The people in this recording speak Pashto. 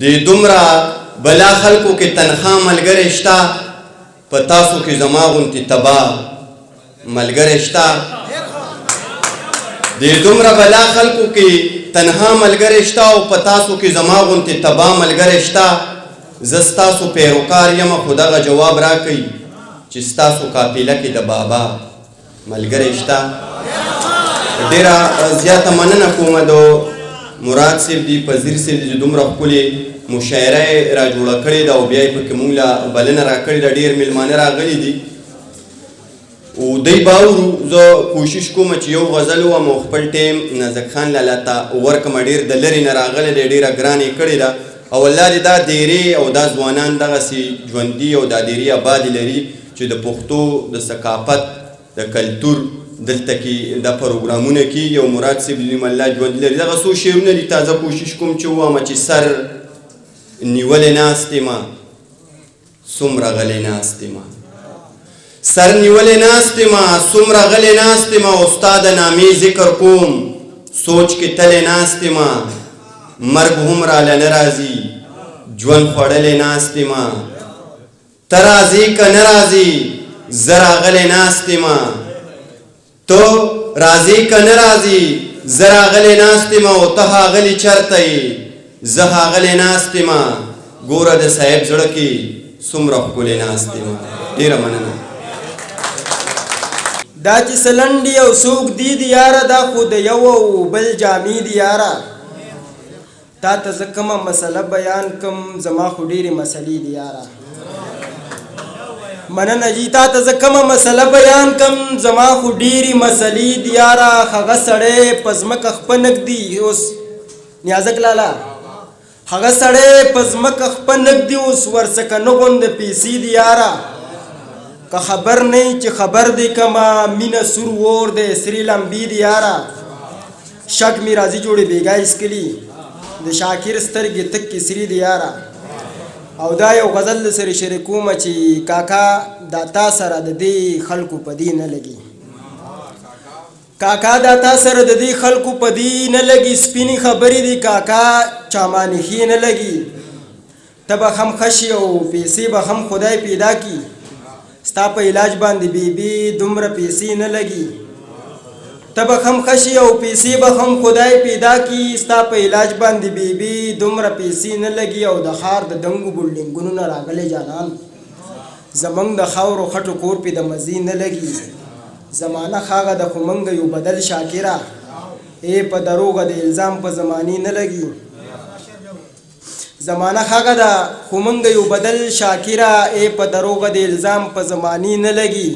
د دومره بلا خلکو کې تنها ملګری شته په تاسو کې زما غوندې تباه ملګری شته د دومره بلا خلکو کې تنها ملګری شته او په تاسو کې زما غوندې تباه ملګری شته زه ستاسو پیروکار یم خو دغه جواب راکئ چې ستاسو قافله کې د بابا ملګری شته ډېره زیاته مننه کومه د مراد صاحب دي پذیر صاحب دي چې دومره ښکلې مشاعره یې را جوړه کړې ده او بیا یې پکې مونږ له بلنه راکړې ده ډېر میلمانه راغلي دي او دی باورو زه کوشش کوم چې یو غزل ووایم او خپل ټیم نازک خان لالا ته ورکړم ډېر د لرې نه راغلی دی ډېره ګرانه یې کړې ده او الله دې دا دیرې او دا ځوانان دغسې ژوندي او دا دیرې ابادې لري چې د پښتو د ثقافت د کلتور دلته کې دا پروګرامونه کېږي او مراد صاحب دې الله ژوندي لري دغه څو شعرونه دي تازه کوشش کوم چې ووایم چې سر نیولې ناست یم څومره غلی ناست یم سر نیولې ناست یم څومره غلی ناست یم او ستا د نامې ذکر کوم سوچ کې تلې ناست یم مرګ هم راله نه راځي ژوند خوړلې ناست یم ته راځې که نه راځې زه راغلی ناست یم ته راځې که نه راځې زه راغلی ناست یم او ته ښاغلي چېرته یې زه ښاغلی ناست یم ګوره د صاحب زړه کې څومره ښکلې ناست یم ډېره مننه دا چې سلنډي او څوک دي د یاره دا خو د یو او بل جامې د یاره تا ته زه کومه مسله بیان کم زما خو ډېرې مسلې د یاره مننه جي تا ته زه کومه مسله بیان کم زما خو ډېرې مسلې د یاره هغه سړی په ځمکه خپه نږدي اوس نیازک لالا هغه سړی په ځمکه خپه نږدي اوس ورڅخه نه غونده پیسې د یاره که خبر نه چې خبر دی کما مینه سور ور دی سری لمبي دی یاره شک می راځي جوړې بیګا اسکلی د شاکر سترګې تک کې سری دی یاره او دا یو غزل سره شریکوم چې کاکا دا تا سره د دې خلکو په دې نه لګي کاکا دا تا سره د دې خلکو په دې نه لګي سپینې خبرې دي کاکا چامانې ښې نه لګي ته به هم خشي او پیسې به هم خدای پیدا کی ستا په علاج باندې بیبي دومره پیسې نه لګي ته به هم خشي او پیسې به هم خدای پیدا کی ستا په علاج باندې بیبي دومره پیسې نه لګي او د ښار د دنګو بلډینګونو نه راغلی جانان زمونږ د خاورو خټو کور پې د مزې نه لګي زمانه ښاغه د خو موږ یو بدل شاکره په دروغه د الزام په زمانې نه لګي زمانه ښاغه ده خو موږ یو بدل شاکره په دروغه د الزام په زمانې نه لګي